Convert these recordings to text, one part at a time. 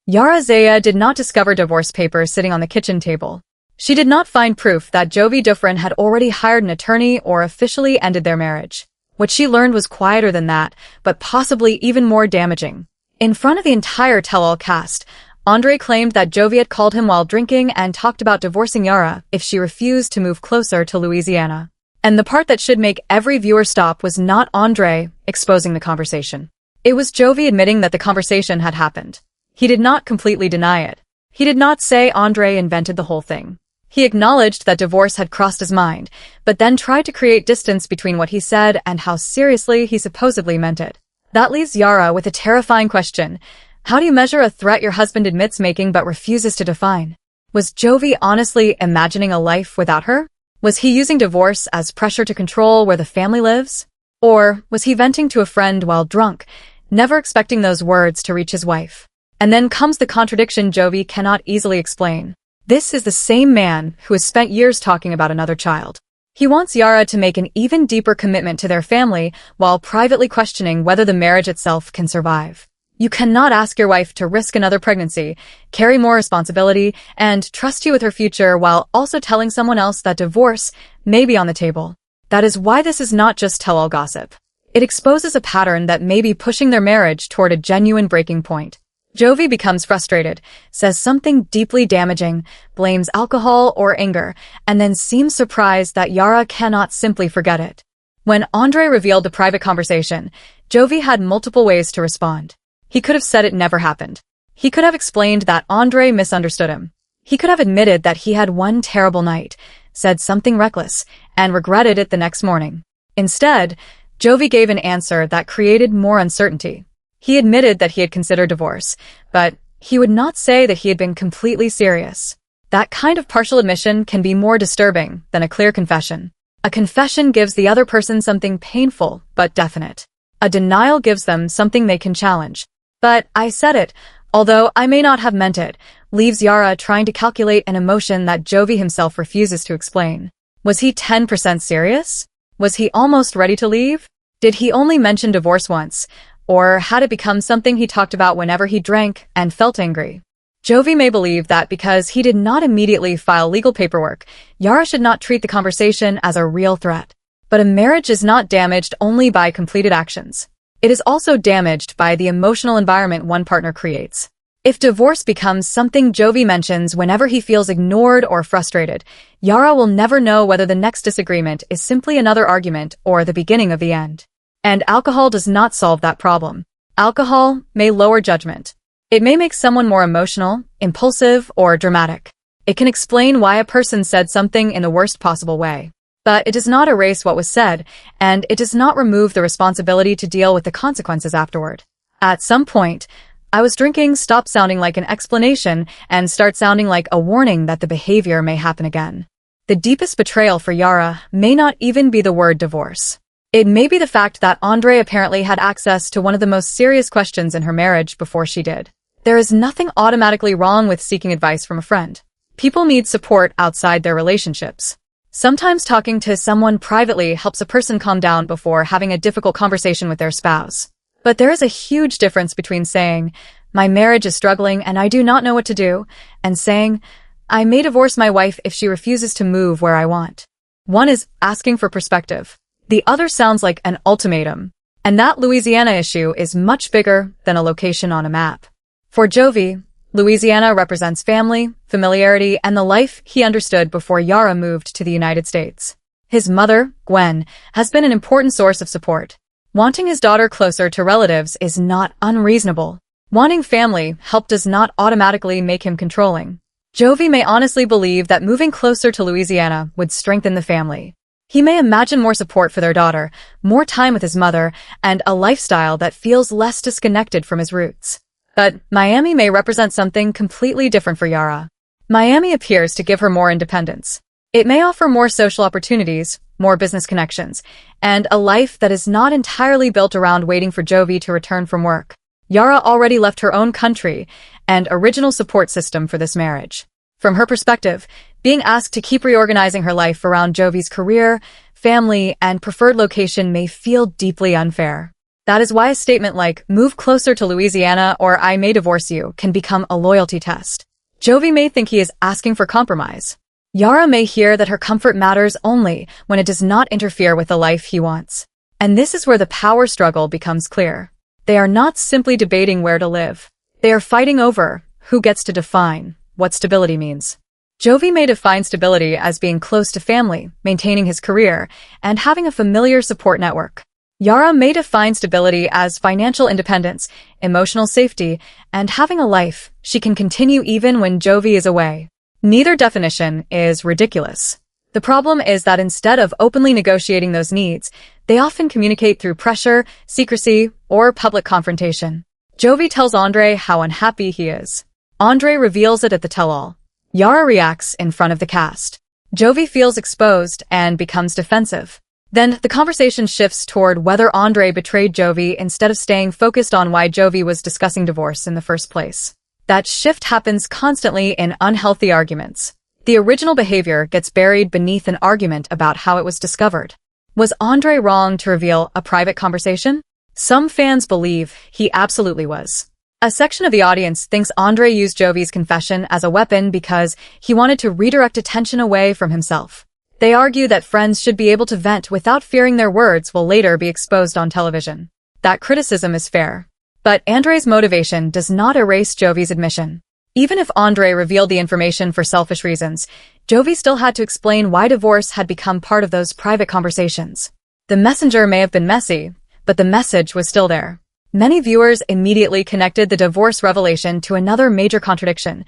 Yara Zaya did not discover divorce papers sitting on the kitchen table. She did not find proof that Jovi Dufren had already hired an attorney or officially ended their marriage. What she learned was quieter than that, but possibly even more damaging. In front of the entire Tell-All cast, Andrei claimed that Jovi had called him while drinking and talked about divorcing Yara if she refused to move closer to Louisiana. And the part that should make every viewer stop was not Andrei exposing the conversation. It was Jovi admitting that the conversation had happened. He did not completely deny it. He did not say Andrei invented the whole thing. He acknowledged that divorce had crossed his mind, but then tried to create distance between what he said and how seriously he supposedly meant it. That leaves Yara with a terrifying question. How do you measure a threat your husband admits making but refuses to define? Was Jovi honestly imagining a life without her? Was he using divorce as pressure to control where the family lives? Or was he venting to a friend while drunk, never expecting those words to reach his wife? And then comes the contradiction Jovi cannot easily explain. This is the same man who has spent years talking about another child. He wants Yara to make an even deeper commitment to their family while privately questioning whether the marriage itself can survive. You cannot ask your wife to risk another pregnancy, carry more responsibility, and trust you with her future while also telling someone else that divorce may be on the table. That is why this is not just tell-all gossip. It exposes a pattern that may be pushing their marriage toward a genuine breaking point. Jovi becomes frustrated, says something deeply damaging, blames alcohol or anger, and then seems surprised that Yara cannot simply forget it. When Andrei revealed the private conversation, Jovi had multiple ways to respond. He could have said it never happened. He could have explained that Andrei misunderstood him. He could have admitted that he had one terrible night, said something reckless, and regretted it the next morning. Instead, Jovi gave an answer that created more uncertainty. He admitted that he had considered divorce, but he would not say that he had been completely serious. That kind of partial admission can be more disturbing than a clear confession. A confession gives the other person something painful but definite. A denial gives them something they can challenge. But I said it, although I may not have meant it, leaves Yara trying to calculate an emotion that Jovi himself refuses to explain. Was he 10% serious? Was he almost ready to leave? Did he only mention divorce once? Or had it become something he talked about whenever he drank and felt angry? Jovi may believe that because he did not immediately file legal paperwork, Yara should not treat the conversation as a real threat. But a marriage is not damaged only by completed actions. It is also damaged by the emotional environment one partner creates. If divorce becomes something Jovi mentions whenever he feels ignored or frustrated, Yara will never know whether the next disagreement is simply another argument or the beginning of the end. And alcohol does not solve that problem. Alcohol may lower judgment. It may make someone more emotional, impulsive, or dramatic. It can explain why a person said something in the worst possible way. But it does not erase what was said, and it does not remove the responsibility to deal with the consequences afterward. At some point, I was drinking stopped sounding like an explanation and start sounding like a warning that the behavior may happen again. The deepest betrayal for Yara may not even be the word divorce. It may be the fact that Andrei apparently had access to one of the most serious questions in her marriage before she did. There is nothing automatically wrong with seeking advice from a friend. People need support outside their relationships. Sometimes talking to someone privately helps a person calm down before having a difficult conversation with their spouse. But there is a huge difference between saying, "My marriage is struggling and I do not know what to do," and saying, "I may divorce my wife if she refuses to move where I want." One is asking for perspective. The other sounds like an ultimatum. And that Louisiana issue is much bigger than a location on a map. For Jovi, Louisiana represents family, familiarity, and the life he understood before Yara moved to the United States. His mother, Gwen, has been an important source of support. Wanting his daughter closer to relatives is not unreasonable. Wanting family help does not automatically make him controlling. Jovi may honestly believe that moving closer to Louisiana would strengthen the family. He may imagine more support for their daughter, more time with his mother, and a lifestyle that feels less disconnected from his roots. But Miami may represent something completely different for Yara. Miami appears to give her more independence. It may offer more social opportunities, more business connections, and a life that is not entirely built around waiting for Jovi to return from work. Yara already left her own country and original support system for this marriage. From her perspective, being asked to keep reorganizing her life around Jovi's career, family, and preferred location may feel deeply unfair. That is why a statement like, "Move closer to Louisiana or I may divorce you," can become a loyalty test. Jovi may think he is asking for compromise. Yara may hear that her comfort matters only when it does not interfere with the life he wants. And this is where the power struggle becomes clear. They are not simply debating where to live. They are fighting over who gets to define what stability means. Jovi may define stability as being close to family, maintaining his career, and having a familiar support network. Yara may define stability as financial independence, emotional safety, and having a life she can continue even when Jovi is away. Neither definition is ridiculous. The problem is that instead of openly negotiating those needs, they often communicate through pressure, secrecy, or public confrontation. Jovi tells Andrei how unhappy he is. Andrei reveals it at the tell-all. Yara reacts in front of the cast. Jovi feels exposed and becomes defensive. Then the conversation shifts toward whether Andrei betrayed Jovi instead of staying focused on why Jovi was discussing divorce in the first place. That shift happens constantly in unhealthy arguments. The original behavior gets buried beneath an argument about how it was discovered. Was Andrei wrong to reveal a private conversation? Some fans believe he absolutely was. A section of the audience thinks Andrei used Jovi's confession as a weapon because he wanted to redirect attention away from himself. They argue that friends should be able to vent without fearing their words will later be exposed on television. That criticism is fair. But Andrei's motivation does not erase Jovi's admission. Even if Andrei revealed the information for selfish reasons, Jovi still had to explain why divorce had become part of those private conversations. The messenger may have been messy, but the message was still there. Many viewers immediately connected the divorce revelation to another major contradiction,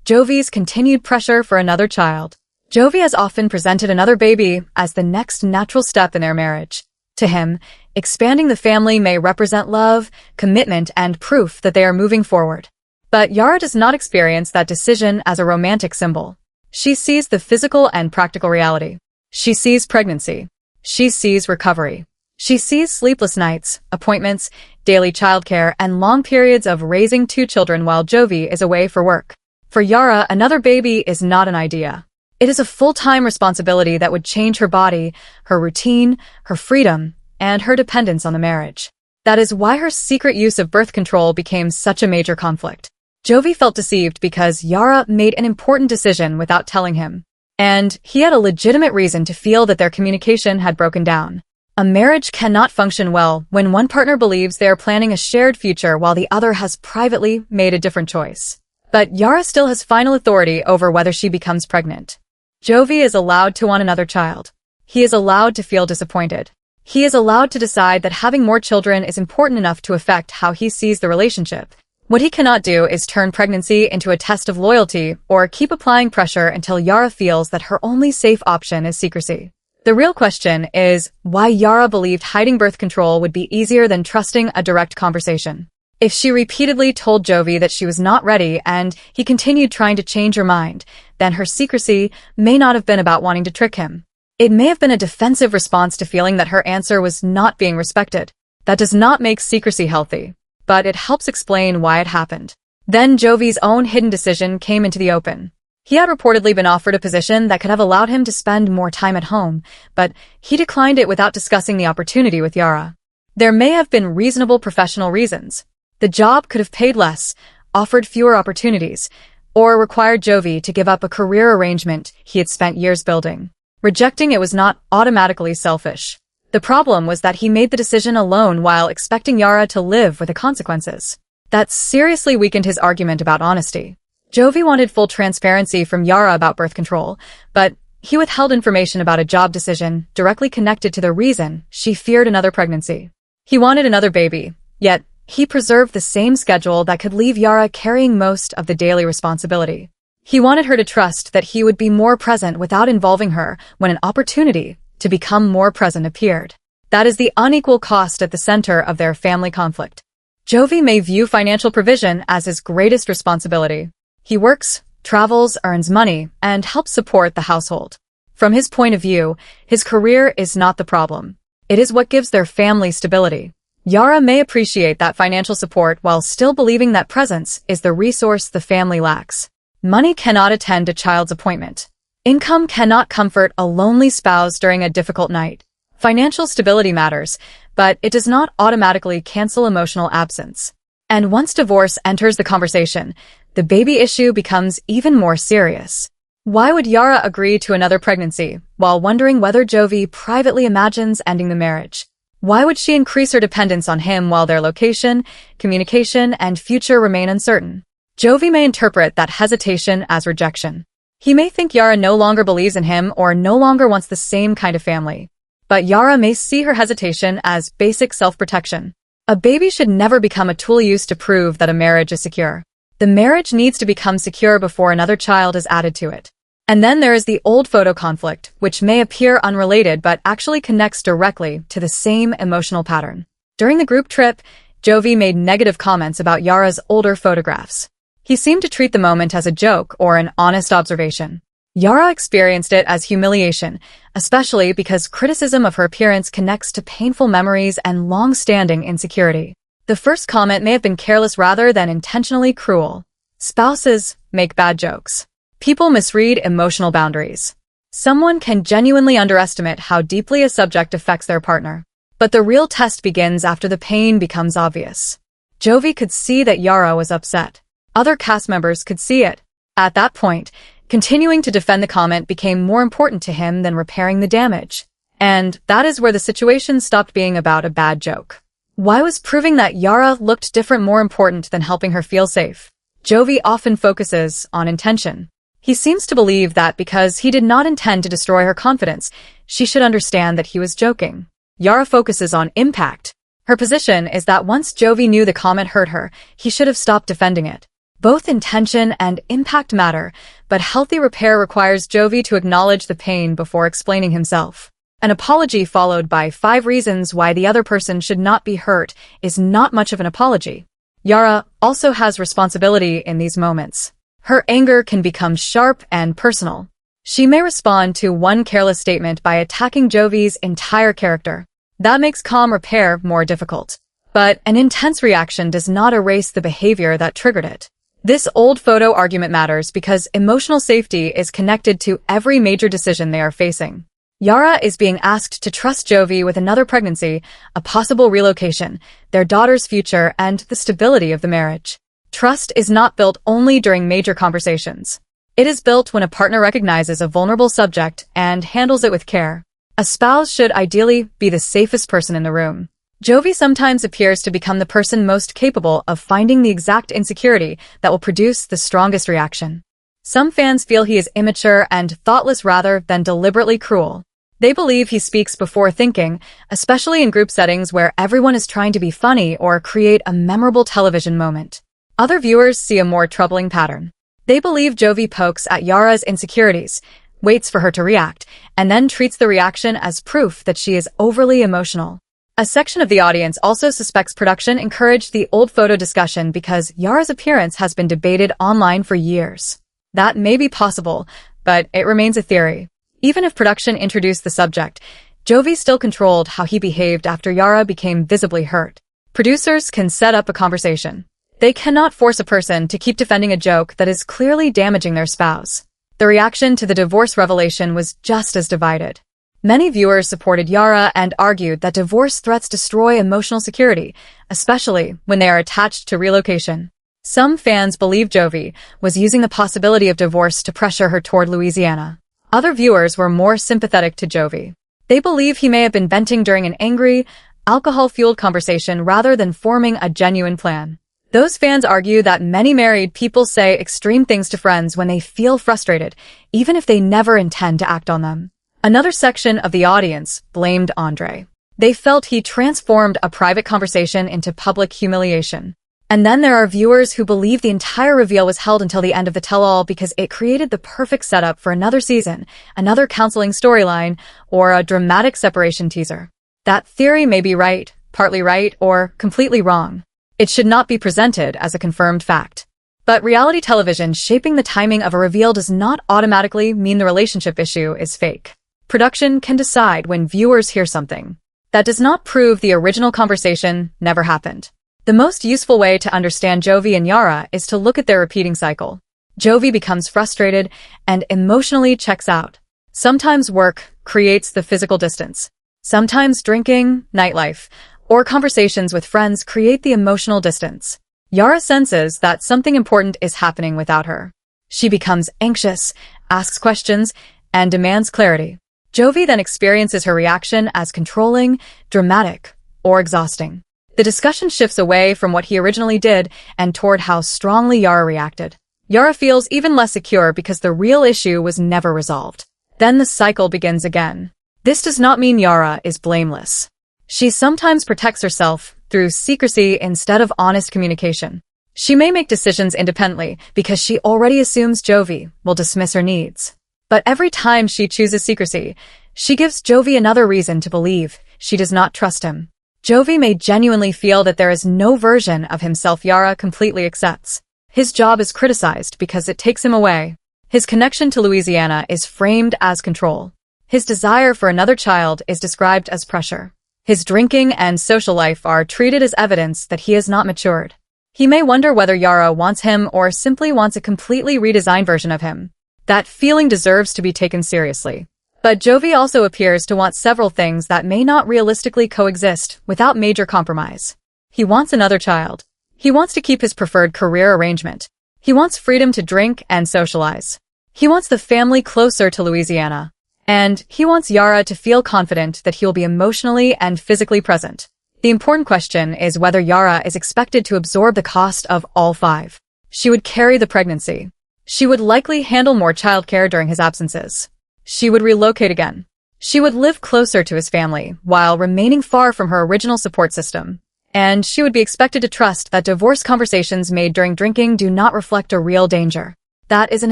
Jovi's continued pressure for another child. Jovi has often presented another baby as the next natural step in their marriage. To him, expanding the family may represent love, commitment, and proof that they are moving forward. But Yara does not experience that decision as a romantic symbol. She sees the physical and practical reality. She sees pregnancy. She sees recovery. She sees sleepless nights, appointments, daily childcare, and long periods of raising 2 children while Jovi is away for work. For Yara, another baby is not an idea. It is a full-time responsibility that would change her body, her routine, her freedom, and her dependence on the marriage. That is why her secret use of birth control became such a major conflict. Jovi felt deceived because Yara made an important decision without telling him. And he had a legitimate reason to feel that their communication had broken down. A marriage cannot function well when one partner believes they are planning a shared future while the other has privately made a different choice. But Yara still has final authority over whether she becomes pregnant. Jovi is allowed to want another child. He is allowed to feel disappointed. He is allowed to decide that having more children is important enough to affect how he sees the relationship. What he cannot do is turn pregnancy into a test of loyalty or keep applying pressure until Yara feels that her only safe option is secrecy. The real question is why Yara believed hiding birth control would be easier than trusting a direct conversation. If she repeatedly told Jovi that she was not ready and he continued trying to change her mind, then her secrecy may not have been about wanting to trick him. It may have been a defensive response to feeling that her answer was not being respected. That does not make secrecy healthy, but it helps explain why it happened. Then Jovi's own hidden decision came into the open. He had reportedly been offered a position that could have allowed him to spend more time at home, but he declined it without discussing the opportunity with Yara. There may have been reasonable professional reasons. The job could have paid less, offered fewer opportunities, or required Jovi to give up a career arrangement he had spent years building. Rejecting it was not automatically selfish. The problem was that he made the decision alone while expecting Yara to live with the consequences. That seriously weakened his argument about honesty. Jovi wanted full transparency from Yara about birth control, but he withheld information about a job decision directly connected to the reason she feared another pregnancy. He wanted another baby, yet he preserved the same schedule that could leave Yara carrying most of the daily responsibility. He wanted her to trust that he would be more present without involving her when an opportunity to become more present appeared. That is the unequal cost at the center of their family conflict. Jovi may view financial provision as his greatest responsibility. He works, travels, earns money, and helps support the household. From his point of view, his career is not the problem. It is what gives their family stability. Yara may appreciate that financial support while still believing that presence is the resource the family lacks. Money cannot attend a child's appointment. Income cannot comfort a lonely spouse during a difficult night. Financial stability matters, but it does not automatically cancel emotional absence. And once divorce enters the conversation, the baby issue becomes even more serious. Why would Yara agree to another pregnancy while wondering whether Jovi privately imagines ending the marriage? Why would she increase her dependence on him while their location, communication, and future remain uncertain? Jovi may interpret that hesitation as rejection. He may think Yara no longer believes in him or no longer wants the same kind of family. But Yara may see her hesitation as basic self-protection. A baby should never become a tool used to prove that a marriage is secure. The marriage needs to become secure before another child is added to it. And then there is the old photo conflict, which may appear unrelated but actually connects directly to the same emotional pattern. During the group trip, Jovi made negative comments about Yara's older photographs. He seemed to treat the moment as a joke or an honest observation. Yara experienced it as humiliation, especially because criticism of her appearance connects to painful memories and long-standing insecurity. The first comment may have been careless rather than intentionally cruel. Spouses make bad jokes. People misread emotional boundaries. Someone can genuinely underestimate how deeply a subject affects their partner. But the real test begins after the pain becomes obvious. Jovi could see that Yara was upset. Other cast members could see it. At that point, continuing to defend the comment became more important to him than repairing the damage. And that is where the situation stopped being about a bad joke. Why was proving that Yara looked different more important than helping her feel safe? Jovi often focuses on intention. He seems to believe that because he did not intend to destroy her confidence, she should understand that he was joking. Yara focuses on impact. Her position is that once Jovi knew the comment hurt her, he should have stopped defending it. Both intention and impact matter, but healthy repair requires Jovi to acknowledge the pain before explaining himself. An apology followed by 5 reasons why the other person should not be hurt is not much of an apology. Yara also has responsibility in these moments. Her anger can become sharp and personal. She may respond to one careless statement by attacking Jovi's entire character. That makes calm repair more difficult. But an intense reaction does not erase the behavior that triggered it. This old photo argument matters because emotional safety is connected to every major decision they are facing. Yara is being asked to trust Jovi with another pregnancy, a possible relocation, their daughter's future, and the stability of the marriage. Trust is not built only during major conversations. It is built when a partner recognizes a vulnerable subject and handles it with care. A spouse should ideally be the safest person in the room. Jovi sometimes appears to become the person most capable of finding the exact insecurity that will produce the strongest reaction. Some fans feel he is immature and thoughtless rather than deliberately cruel. They believe he speaks before thinking, especially in group settings where everyone is trying to be funny or create a memorable television moment. Other viewers see a more troubling pattern. They believe Jovi pokes at Yara's insecurities, waits for her to react, and then treats the reaction as proof that she is overly emotional. A section of the audience also suspects production encouraged the old photo discussion because Yara's appearance has been debated online for years. That may be possible, but it remains a theory. Even if production introduced the subject, Jovi still controlled how he behaved after Yara became visibly hurt. Producers can set up a conversation. They cannot force a person to keep defending a joke that is clearly damaging their spouse. The reaction to the divorce revelation was just as divided. Many viewers supported Yara and argued that divorce threats destroy emotional security, especially when they are attached to relocation. Some fans believe Jovi was using the possibility of divorce to pressure her toward Louisiana. Other viewers were more sympathetic to Jovi. They believe he may have been venting during an angry, alcohol-fueled conversation rather than forming a genuine plan. Those fans argue that many married people say extreme things to friends when they feel frustrated, even if they never intend to act on them. Another section of the audience blamed Andrei. They felt he transformed a private conversation into public humiliation. And then there are viewers who believe the entire reveal was held until the end of the tell-all because it created the perfect setup for another season, another counseling storyline, or a dramatic separation teaser. That theory may be right, partly right, or completely wrong. It should not be presented as a confirmed fact. But reality television shaping the timing of a reveal does not automatically mean the relationship issue is fake. Production can decide when viewers hear something. That does not prove the original conversation never happened. The most useful way to understand Jovi and Yara is to look at their repeating cycle. Jovi becomes frustrated and emotionally checks out. Sometimes work creates the physical distance. Sometimes drinking, nightlife, or conversations with friends create the emotional distance. Yara senses that something important is happening without her. She becomes anxious, asks questions, and demands clarity. Jovi then experiences her reaction as controlling, dramatic, or exhausting. The discussion shifts away from what he originally did and toward how strongly Yara reacted. Yara feels even less secure because the real issue was never resolved. Then the cycle begins again. This does not mean Yara is blameless. She sometimes protects herself through secrecy instead of honest communication. She may make decisions independently because she already assumes Jovi will dismiss her needs. But every time she chooses secrecy, she gives Jovi another reason to believe she does not trust him. Jovi may genuinely feel that there is no version of himself Yara completely accepts. His job is criticized because it takes him away. His connection to Louisiana is framed as control. His desire for another child is described as pressure. His drinking and social life are treated as evidence that he has not matured. He may wonder whether Yara wants him or simply wants a completely redesigned version of him. That feeling deserves to be taken seriously. But Jovi also appears to want several things that may not realistically coexist without major compromise. He wants another child. He wants to keep his preferred career arrangement. He wants freedom to drink and socialize. He wants the family closer to Louisiana. And he wants Yara to feel confident that he will be emotionally and physically present. The important question is whether Yara is expected to absorb the cost of all five. She would carry the pregnancy. She would likely handle more childcare during his absences. She would relocate again. She would live closer to his family while remaining far from her original support system. And she would be expected to trust that divorce conversations made during drinking do not reflect a real danger. That is an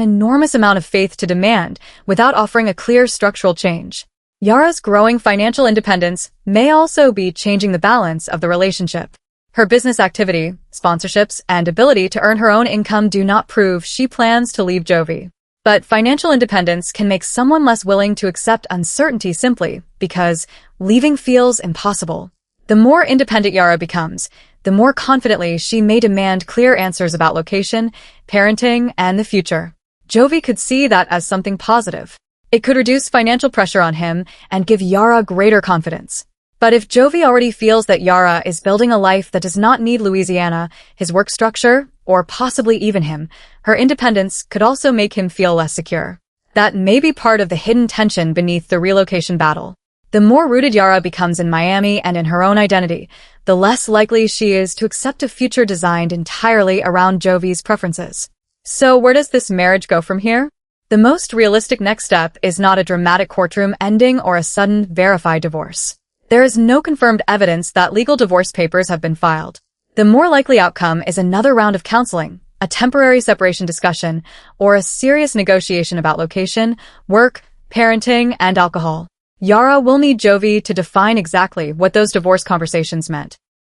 enormous amount of faith to demand without offering a clear structural change. Yara's growing financial independence may also be changing the balance of the relationship. Her business activity, sponsorships, and ability to earn her own income do not prove she plans to leave Jovi. But financial independence can make someone less willing to accept uncertainty simply because leaving feels impossible. The more independent Yara becomes, the more confidently she may demand clear answers about location, parenting, and the future. Jovi could see that as something positive. It could reduce financial pressure on him and give Yara greater confidence. But if Jovi already feels that Yara is building a life that does not need Louisiana, his work structure, or possibly even him, her independence could also make him feel less secure. That may be part of the hidden tension beneath the relocation battle. The more rooted Yara becomes in Miami and in her own identity, the less likely she is to accept a future designed entirely around Jovi's preferences. So where does this marriage go from here? The most realistic next step is not a dramatic courtroom ending or a sudden, verified divorce. There is no confirmed evidence that legal divorce papers have been filed. The more likely outcome is another round of counseling, a temporary separation discussion, or a serious negotiation about location, work, parenting, and alcohol. Yara will need Jovi to define exactly what those divorce conversations meant.